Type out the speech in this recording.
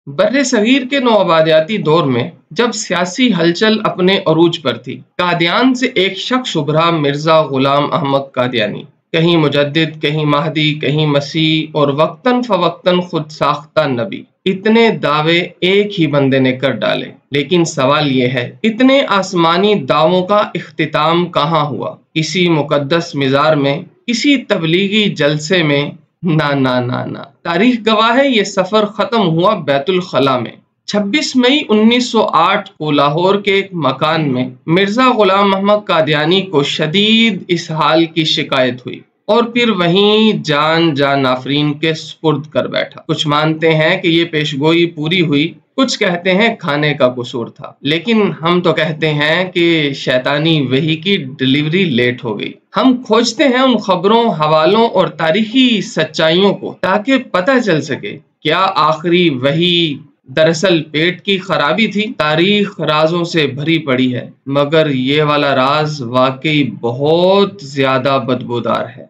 بر صغیر کے نوآبادیاتی دور میں جب سیاسی ہلچل اپنے عروج پر تھی، قادیان سے ایک شخص ابھرا، مرزا غلام احمد قادیانی۔ کہیں مجدد، کہیں مہدی، کہیں مسیح، اور وقتاً فوقتاً خود ساختہ نبی۔ اتنے دعوے ایک ہی بندے نے کر ڈالے، لیکن سوال یہ ہے، اتنے آسمانی دعووں کا اختتام کہاں ہوا؟ کسی مقدس مزار میں؟ کسی تبلیغی جلسے میں؟ نہ نہ نہ نہ، تاریخ گواہ ہے یہ سفر ختم ہوا بیت الخلاء میں۔ 26 مئی 1908 کو لاہور کے ایک مکان میں مرزا غلام محمد قادیانی کو شدید اسہال کی شکایت ہوئی، اور پھر وہیں جان آفرین کے سپرد کر بیٹھا۔ کچھ مانتے ہیں کہ یہ پیشگوئی پوری ہوئی، کچھ کہتے ہیں کھانے کا قصور تھا، لیکن ہم تو کہتے ہیں کہ شیطانی وحی کی ڈلیوری لیٹ ہو گئی۔ ہم کھوجتے ہیں ان خبروں، حوالوں اور تاریخی سچائیوں کو، تاکہ پتہ چل سکے کیا آخری وحی دراصل پیٹ کی خرابی تھی۔ تاریخ رازوں سے بھری پڑی ہے، مگر یہ والا راز واقعی بہت زیادہ بدبودار ہے۔